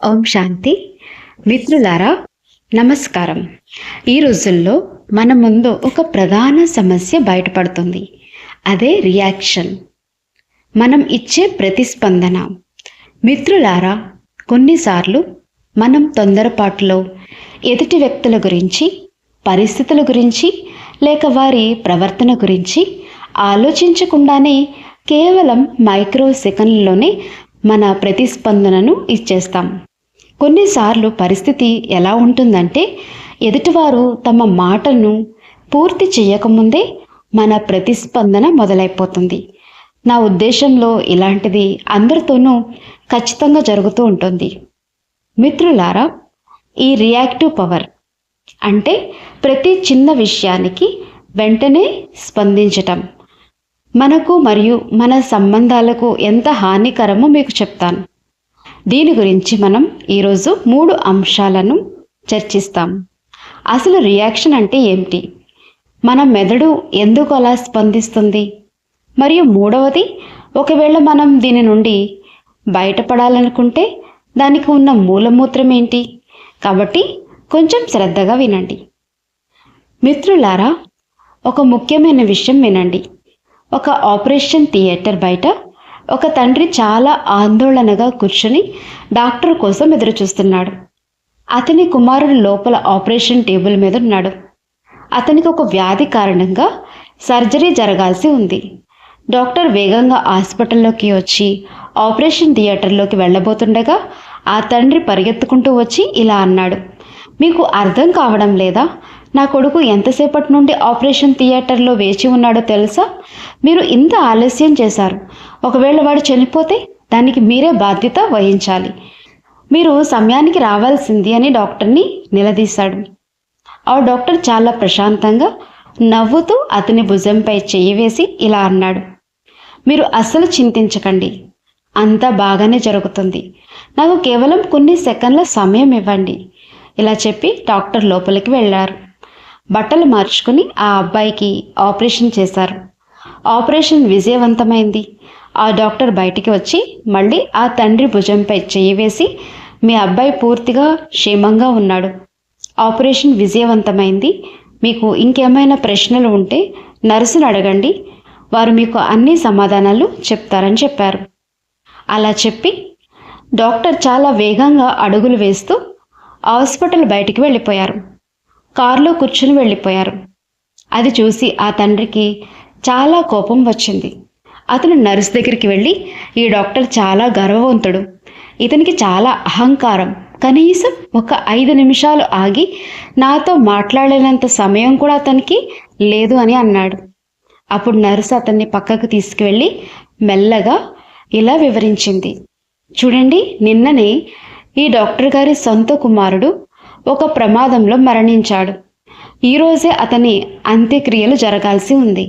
ఓం శాంతి. మిత్రులారా, నమస్కారం. ఈ రోజుల్లో మన ముందు ఒక ప్రధాన సమస్య బయటపడుతుంది. అదే రియాక్షన్, మనం ఇచ్చే ప్రతిస్పందన. మిత్రులారా, కొన్నిసార్లు మనం తొందరపాటులో ఎదుటి వ్యక్తుల గురించి, పరిస్థితుల గురించి, లేక వారి ప్రవర్తన గురించి ఆలోచించకుండానే కేవలం మైక్రో సెకండ్లలోనే మన ప్రతిస్పందనను ఇచ్చేస్తాం. కొన్నిసార్లు పరిస్థితి ఎలా ఉంటుందంటే, ఎదుటివారు తమ మాటను పూర్తి చేయకముందే మన ప్రతిస్పందన మొదలైపోతుంది. నా ఉద్దేశంలో ఇలాంటిది అందరితోనూ ఖచ్చితంగా జరుగుతూ ఉంటుంది. మిత్రులారా, ఈ రియాక్టివ్ పవర్ అంటే ప్రతి చిన్న విషయానికి వెంటనే స్పందించటం మనకు మరియు మన సంబంధాలకు ఎంత హానికరమో మీకు చెప్తాను. దీని గురించి మనం ఈరోజు 3 అంశాలను చర్చిస్తాం. అసలు రియాక్షన్ అంటే ఏమిటి, మన మెదడు ఎందుకు అలా స్పందిస్తుంది, మరియు మూడవది, ఒకవేళ మనం దీని నుండి బయటపడాలనుకుంటే దానికి ఉన్న మూలమూత్రం ఏంటి. కాబట్టి కొంచెం శ్రద్ధగా వినండి. మిత్రులారా, ఒక ముఖ్యమైన విషయం వినండి. ఒక ఆపరేషన్ థియేటర్ బయట ఒక తండ్రి చాలా ఆందోళనగా కూర్చొని డాక్టర్ కోసం ఎదురుచూస్తున్నాడు. అతని కుమారుడు లోపల ఆపరేషన్ టేబుల్ మీద ఉన్నాడు. అతనికి ఒక వ్యాధి కారణంగా సర్జరీ జరగాల్సి ఉంది. డాక్టర్ వేగంగా హాస్పిటల్లోకి వచ్చి ఆపరేషన్ థియేటర్లోకి వెళ్ళబోతుండగా ఆ తండ్రి పరిగెత్తుకుంటూ వచ్చి ఇలా అన్నాడు, మీకు అర్థం కావడం లేదా? నా కొడుకు ఎంతసేపటి నుండి ఆపరేషన్ థియేటర్లో వేచి ఉన్నాడో తెలుసా? మీరు ఇంత ఆలస్యం చేశారు. ఒకవేళ వాడు చనిపోతే దానికి మీరే బాధ్యత వహించాలి. మీరు సమయానికి రావాల్సింది అని డాక్టర్ని నిలదీశాడు. ఆ డాక్టర్ చాలా ప్రశాంతంగా నవ్వుతూ అతని భుజంపై చెయ్యి వేసి ఇలా అన్నాడు, మీరు అస్సలు చింతించకండి, అంతా బాగానే జరుగుతుంది. నాకు కేవలం కొన్ని సెకండ్ల సమయం ఇవ్వండి. ఇలా చెప్పి డాక్టర్ లోపలికి వెళ్ళారు. బట్టలు మార్చుకుని ఆ అబ్బాయికి ఆపరేషన్ చేశారు. ఆపరేషన్ విజయవంతమైంది. ఆ డాక్టర్ బయటికి వచ్చి మళ్ళీ ఆ తండ్రి భుజంపై చెయ్యి వేసి, మీ అబ్బాయి పూర్తిగా క్షేమంగా ఉన్నాడు, ఆపరేషన్ విజయవంతమైంది, మీకు ఇంకేమైనా ప్రశ్నలు ఉంటే నర్సును అడగండి, వారు మీకు అన్ని సమాధానాలు చెప్తారని చెప్పారు. అలా చెప్పి డాక్టర్ చాలా వేగంగా అడుగులు వేస్తూ హాస్పిటల్ బయటికి వెళ్ళిపోయారు. కారులో కూర్చుని వెళ్ళిపోయారు. అది చూసి ఆ తండ్రికి చాలా కోపం వచ్చింది. అతను నర్స్ దగ్గరికి వెళ్ళి, ఈ డాక్టర్ చాలా గర్వవంతుడు, ఇతనికి చాలా అహంకారం, కనీసం ఒక 5 నిమిషాలు ఆగి నాతో మాట్లాడలేనంత సమయం కూడా అతనికి లేదు అని అన్నాడు. అప్పుడు నర్స్ అతన్ని పక్కకు తీసుకువెళ్ళి మెల్లగా ఇలా వివరించింది, చూడండి, నిన్ననే ఈ డాక్టర్ గారి సొంత కుమారుడు ఒక ప్రమాదంలో మరణించాడు. ఈరోజే అతని అంత్యక్రియలు జరగాల్సి ఉంది.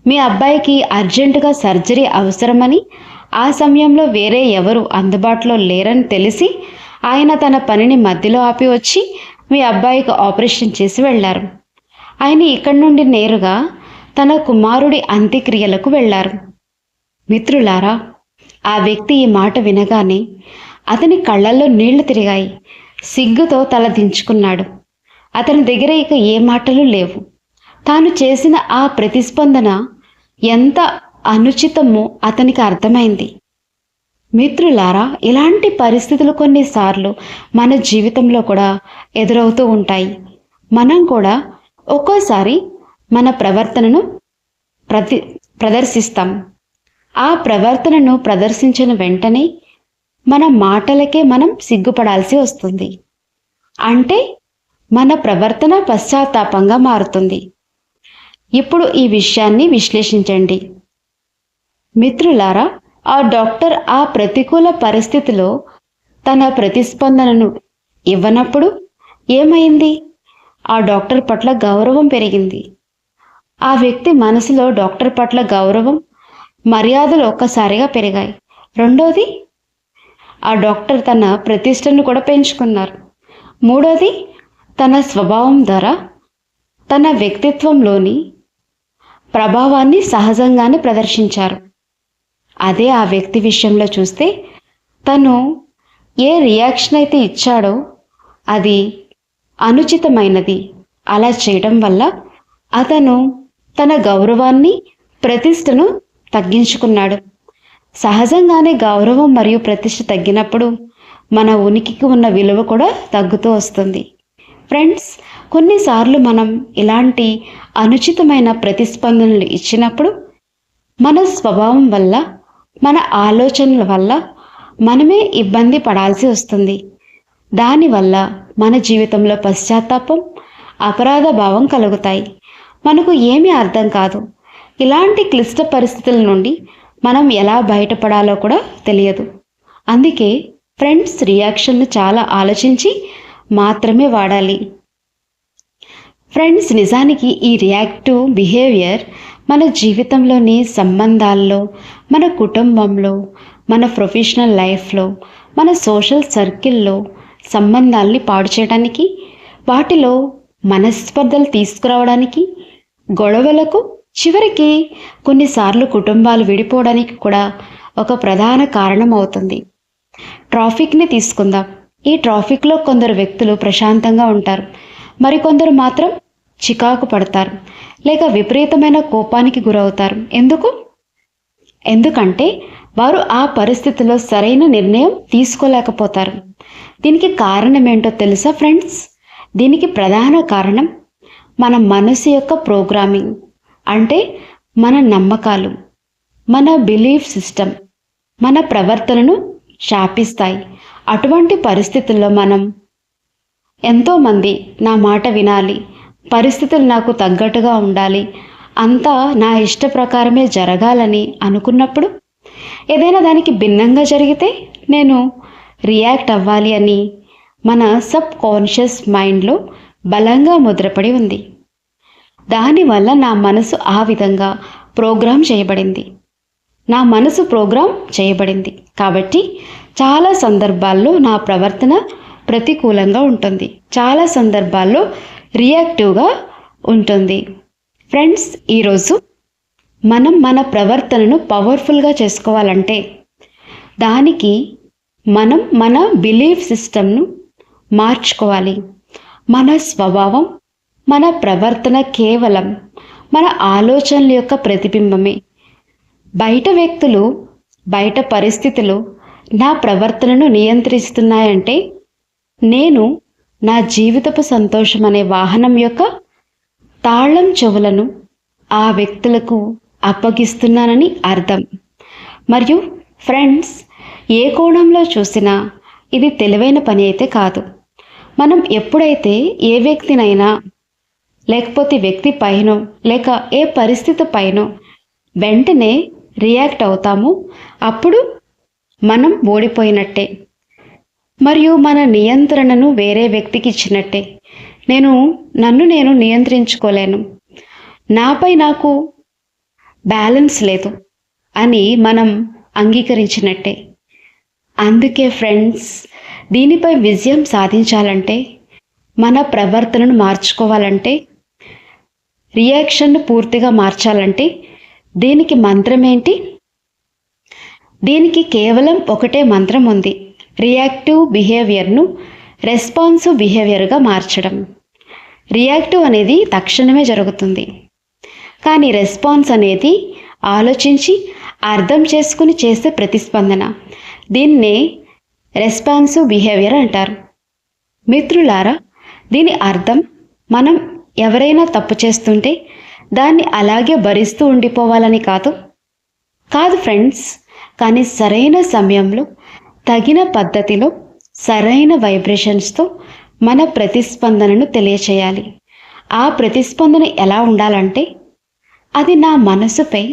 మీ అబ్బాయికి అర్జెంటుగా సర్జరీ అవసరమని, ఆ సమయంలో వేరే ఎవరు అందుబాటులో లేరని తెలిసి ఆయన తన పనిని మధ్యలో ఆపి వచ్చి మీ అబ్బాయికి ఆపరేషన్ చేసి వెళ్ళారు. ఆయన ఇక్కడి నుండి నేరుగా తన కుమారుడి అంత్యక్రియలకు వెళ్ళారు. మిత్రులారా, ఆ వ్యక్తి ఈ మాట వినగానే అతని కళ్ళల్లో నీళ్లు తిరిగాయి. సిగ్గుతో తల దించుకున్నాడు. అతని దగ్గర ఇక ఏ మాటలు లేవు. తాను చేసిన ఆ ప్రతిస్పందన ఎంత అనుచితమో అతనికి అర్థమైంది. మిత్రులారా, ఇలాంటి పరిస్థితులు కొన్నిసార్లు మన జీవితంలో కూడా ఎదురవుతూ ఉంటాయి. మనం కూడా ఒక్కోసారి మన ప్రవర్తనను ప్రదర్శిస్తాం. ఆ ప్రవర్తనను ప్రదర్శించిన వెంటనే మన మాటలకే మనం సిగ్గుపడాల్సి వస్తుంది. అంటే మన ప్రవర్తన పశ్చాత్తాపంగా మారుతుంది. ఇప్పుడు ఈ విషయాన్ని విశ్లేషించండి. మిత్రులారా, ఆ డాక్టర్ ఆ ప్రతికూల పరిస్థితిలో తన ప్రతిస్పందనను ఇవ్వనప్పుడు ఏమైంది? ఆ డాక్టర్ పట్ల గౌరవం పెరిగింది. ఆ వ్యక్తి మనసులో డాక్టర్ పట్ల గౌరవం, మర్యాదలు ఒక్కసారిగా పెరిగాయి. రెండోది, ఆ డాక్టర్ తన ప్రతిష్టను కూడా పెంచుకున్నారు. మూడోది, తన స్వభావం ద్వారా తన వ్యక్తిత్వంలోని ప్రభావాన్ని సహజంగానే ప్రదర్శించారు. అదే ఆ వ్యక్తి విషయంలో చూస్తే తను ఏ రియాక్షన్ అయితే ఇచ్చాడో అది అనుచితమైనది. అలా చేయడం వల్ల అతను తన గౌరవాన్ని, ప్రతిష్టను తగ్గించుకున్నాడు. సహజంగానే గౌరవం మరియు ప్రతిష్ట తగ్గినప్పుడు మన ఉనికికి ఉన్న విలువ కూడా తగ్గుతూ వస్తుంది. ఫ్రెండ్స్, కొన్నిసార్లు మనం ఇలాంటి అనుచితమైన ప్రతిస్పందనలు ఇచ్చినప్పుడు మన స్వభావం వల్ల, మన ఆలోచనల వల్ల మనమే ఇబ్బంది పడాల్సి వస్తుంది. దానివల్ల మన జీవితంలో పశ్చాత్తాపం, అపరాధ భావం కలుగుతాయి. మనకు ఏమీ అర్థం కాదు. ఇలాంటి క్లిష్ట పరిస్థితుల నుండి మనం ఎలా బయటపడాలో కూడా తెలియదు. అందుకే ఫ్రెండ్స్, రియాక్షన్ను చాలా ఆలోచించి మాత్రమే వాడాలి. ఫ్రెండ్స్, నిజానికి ఈ రియాక్టివ్ బిహేవియర్ మన జీవితంలోని సంబంధాల్లో, మన కుటుంబంలో, మన ప్రొఫెషనల్ లైఫ్లో, మన సోషల్ సర్కిల్లో సంబంధాల్ని పాడు చేయడానికి, వాటిలో మనస్పర్ధలు తీసుకురావడానికి, గొడవలకు, చివరికి కొన్నిసార్లు కుటుంబాలు విడిపోవడానికి కూడా ఒక ప్రధాన కారణం అవుతుంది. ట్రాఫిక్ని తీసుకుందాం. ఈ ట్రాఫిక్లో కొందరు వ్యక్తులు ప్రశాంతంగా ఉంటారు, మరికొందరు మాత్రం చికాకు పడతారు, లేక విపరీతమైన కోపానికి గురవుతారు. ఎందుకంటే వారు ఆ పరిస్థితిలో సరైన నిర్ణయం తీసుకోలేకపోతారు. దీనికి కారణం ఏంటో తెలుసా ఫ్రెండ్స్? దీనికి ప్రధాన కారణం మన మనసు యొక్క ప్రోగ్రామింగ్. అంటే మన నమ్మకాలు, మన బిలీఫ్ సిస్టమ్ మన ప్రవర్తనను శాపిస్తాయి. అటువంటి పరిస్థితుల్లో మనం ఎంతోమంది నా మాట వినాలి, పరిస్థితులు నాకు తగ్గట్టుగా ఉండాలి, అంతా నా ఇష్ట ప్రకారమే జరగాలని అనుకున్నప్పుడు ఏదైనా దానికి భిన్నంగా జరిగితే నేను రియాక్ట్ అవ్వాలి అని మన సబ్ కాన్షియస్ మైండ్లో బలంగా ముద్రపడి ఉంది. దానివల్ల నా మనసు ఆ విధంగా ప్రోగ్రామ్ చేయబడింది. కాబట్టి చాలా సందర్భాల్లో నా ప్రవర్తన ప్రతికూలంగా ఉంటుంది, చాలా సందర్భాల్లో రియాక్టివ్గా ఉంటుంది. ఫ్రెండ్స్, ఈరోజు మనం మన ప్రవర్తనను పవర్ఫుల్గా చేసుకోవాలంటే దానికి మనం మన బిలీఫ్ సిస్టమ్ను మార్చుకోవాలి. మన స్వభావం, మన ప్రవర్తన కేవలం మన ఆలోచనల యొక్క ప్రతిబింబమే. బయట వ్యక్తులు, బయట పరిస్థితులు నా ప్రవర్తనను నియంత్రిస్తున్నాయంటే నేను నా జీవితపు సంతోషం అనే వాహనం యొక్క తాళం చెవులను ఆ వ్యక్తులకు అప్పగిస్తున్నానని అర్థం. మరియు ఫ్రెండ్స్, ఏ కోణంలో చూసినా ఇది తెలివైన పని అయితే కాదు. మనం ఎప్పుడైతే ఏ వ్యక్తినైనా, లేకపోతే వ్యక్తి పైనో, లేక ఏ పరిస్థితి పైనో వెంటనే రియాక్ట్ అవుతామో అప్పుడు మనం ఓడిపోయినట్టే, మరియు మన నియంత్రణను వేరే వ్యక్తికి ఇచ్చినట్టే. నన్ను నేను నియంత్రించుకోలేను, నాపై నాకు బ్యాలెన్స్ లేదు అని మనం అంగీకరించినట్టే. అందుకే ఫ్రెండ్స్, దీనిపై విజయం సాధించాలంటే, మన ప్రవర్తనను మార్చుకోవాలంటే, రియాక్షన్ను పూర్తిగా మార్చాలంటే దీనికి మంత్రం ఏంటి? దీనికి కేవలం ఒకటే మంత్రం ఉంది. రియాక్టివ్ బిహేవియర్ను రెస్పాన్సివ్ బిహేవియర్గా మార్చడం. రియాక్టివ్ అనేది తక్షణమే జరుగుతుంది, కానీ రెస్పాన్స్ అనేది ఆలోచించి అర్థం చేసుకుని చేసే ప్రతిస్పందన. దీన్నే రెస్పాన్సివ్ బిహేవియర్ అంటారు. మిత్రులారా, దీని అర్థం మనం ఎవరైనా తప్పు చేస్తుంటే దాన్ని అలాగే భరిస్తూ ఉండిపోవాలని కాదు ఫ్రెండ్స్. కానీ సరైన సమయంలో, తగిన పద్ధతిలో, సరైన వైబ్రేషన్స్తో మన ప్రతిస్పందనను తెలియచేయాలి. ఆ ప్రతిస్పందన ఎలా ఉండాలంటే అది నా మనసుపై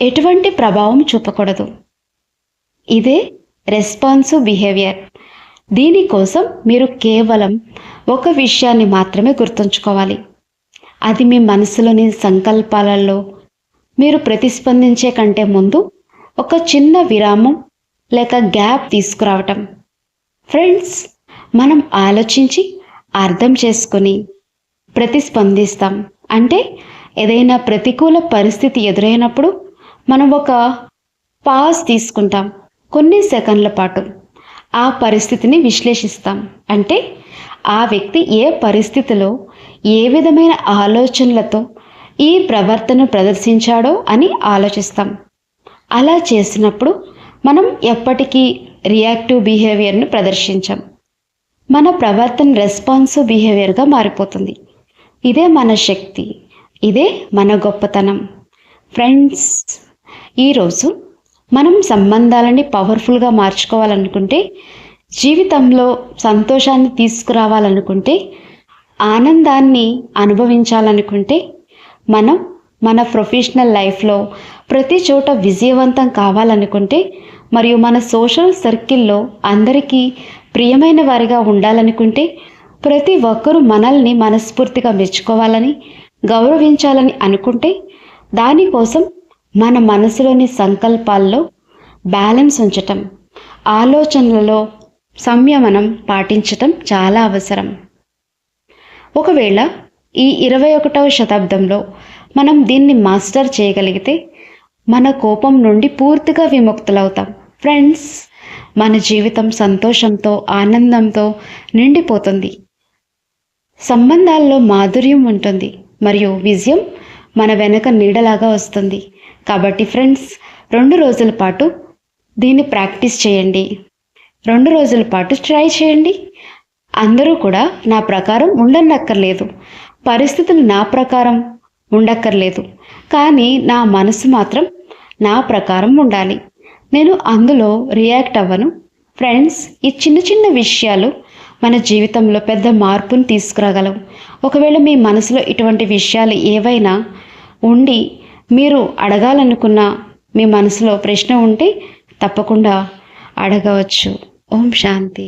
ఎటువంటి ప్రభావం చూపకూడదు. ఇదే రెస్పాన్సివ్ బిహేవియర్. దీనికోసం మీరు కేవలం ఒక విషయాన్ని మాత్రమే గుర్తుంచుకోవాలి. అది మీ మనసులోని సంకల్పాలలో మీరు ప్రతిస్పందించే కంటే ముందు ఒక చిన్న విరామం లేక గ్యాప్ తీసుకురావటం. ఫ్రెండ్స్, మనం ఆలోచించి అర్థం చేసుకొని ప్రతిస్పందిస్తాం. అంటే ఏదైనా ప్రతికూల పరిస్థితి ఎదురైనప్పుడు మనం ఒక పాజ్ తీసుకుంటాం, కొన్ని సెకండ్ల పాటు. ఆ పరిస్థితిని విశ్లేషిస్తాం. అంటే ఆ వ్యక్తి ఏ పరిస్థితిలో ఏ విధమైన ఆలోచనలతో ఈ ప్రవర్తన ప్రదర్శించాడో అని ఆలోచిస్తాం. అలా చేసినప్పుడు మనం ఎప్పటికీ రియాక్టివ్ బిహేవియర్ను ప్రదర్శించాం. మన ప్రవర్తన రెస్పాన్సివ్ బిహేవియర్గా మారిపోతుంది. ఇదే మన శక్తి, ఇదే మన గొప్పతనం. ఫ్రెండ్స్, ఈరోజు మనం సంబంధాలని పవర్ఫుల్గా మార్చుకోవాలనుకుంటే, జీవితంలో సంతోషాన్ని తీసుకురావాలనుకుంటే, ఆనందాన్ని అనుభవించాలనుకుంటే, మనం మన ప్రొఫెషనల్ లైఫ్లో ప్రతి చోట విజయవంతం కావాలనుకుంటే, మరియు మన సోషల్ సర్కిల్లో అందరికీ ప్రియమైన వారిగా ఉండాలనుకుంటే, ప్రతి ఒక్కరూ మనల్ని మనస్ఫూర్తిగా మెచ్చుకోవాలని, గౌరవించాలని అనుకుంటే, దానికోసం మన మనసులోని సంకల్పాల్లో బ్యాలెన్స్ ఉంచటం, ఆలోచనలలో సంయమనం పాటించటం చాలా అవసరం. ఒకవేళ ఈ 21వ శతాబ్దంలో మనం దీన్ని మాస్టర్ చేయగలిగితే మన కోపం నుండి పూర్తిగా విముక్తులవుతాం. ఫ్రెండ్స్, మన జీవితం సంతోషంతో, ఆనందంతో నిండిపోతుంది. సంబంధాల్లో మాధుర్యం ఉంటుంది మరియు విజయం మన వెనక నీడలాగా వస్తుంది. కాబట్టి ఫ్రెండ్స్, 2 రోజుల పాటు దీన్ని ప్రాక్టీస్ చేయండి. 2 రోజుల పాటు ట్రై చేయండి. అందరూ కూడా నా ప్రకారం ఉండనక్కర్లేదు, పరిస్థితులు నా ప్రకారం ఉండక్కర్లేదు, కానీ నా మనసు మాత్రం నా ప్రకారం ఉండాలి. నేను అందులో రియాక్ట్ అవ్వను. ఫ్రెండ్స్, ఈ చిన్న చిన్న విషయాలు మన జీవితంలో పెద్ద మార్పును తీసుకురాగలవు. ఒకవేళ మీ మనసులో ఇటువంటి విషయాలు ఏవైనా ఉండి మీరు అడగాలనుకున్న మీ మనసులో ప్రశ్న ఉంటే తప్పకుండా అడగవచ్చు. ఓం శాంతి.